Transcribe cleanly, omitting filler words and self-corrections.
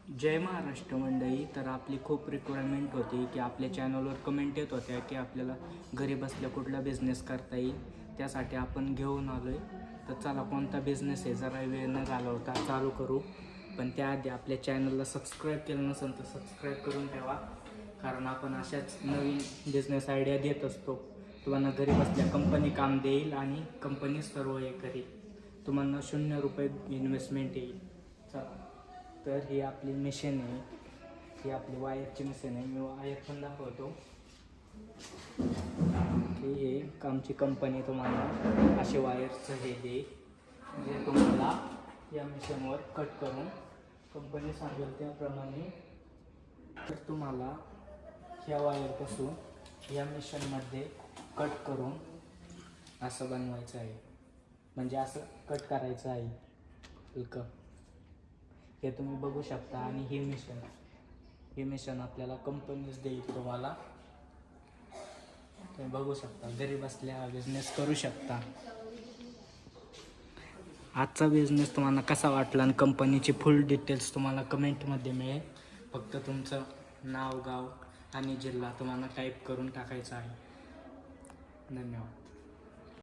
जय महाराष्ट्र मंडळी. तर आपली खूप रिक्वायरमेंट होती की आपल्या चॅनलवर कमेंट येत होत्या की आपल्याला घरी बसल्या कुठला बिझनेस करता येईल, त्यासाठी आपण घेऊन आलो आहे. तर चला, कोणता बिझनेस आहे जरा वेळ न घालवता चालू करू. पण त्याआधी आपल्या चॅनलला सबस्क्राईब केलं नसेल तर सबस्क्राईब करून ठेवा, कारण आपण अशाच नवीन बिझनेस आयडिया देत असतो. तुम्हाला घरी बसल्या कंपनी काम देईल आणि कंपनी सर्व हे करेल. तुम्हाला 0 रुपये इन्व्हेस्टमेंट येईल. चला, तर ही आपली मशीन आहे, ही आपली वायरची मशीन आहे. मी वायर पण दाखवतो की हे आमची कंपनी तुम्हाला असे वायरचं हे देईल, जे तुम्हाला या मशीनवर कट करून कंपनी सांगेल त्याप्रमाणे. तर तुम्हाला ह्या वायरपासून या मशीनमध्ये कट करून असं बनवायचं आहे, म्हणजे असं कट करायचं आहे हलकं. हे तुम्ही बघू शकता. आणि हे मिशन आपल्याला कंपनीच देईल तुम्हाला. तुम्ही बघू शकता, घरी बसल्या हा बिझनेस करू शकता. आजचा बिझनेस तुम्हाला कसा वाटला आणि कंपनीची फुल डिटेल्स तुम्हाला कमेंटमध्ये मिळेल. फक्त तुमचं नाव, गाव आणि जिल्हा तुम्हाला टाईप करून टाकायचा आहे. धन्यवाद.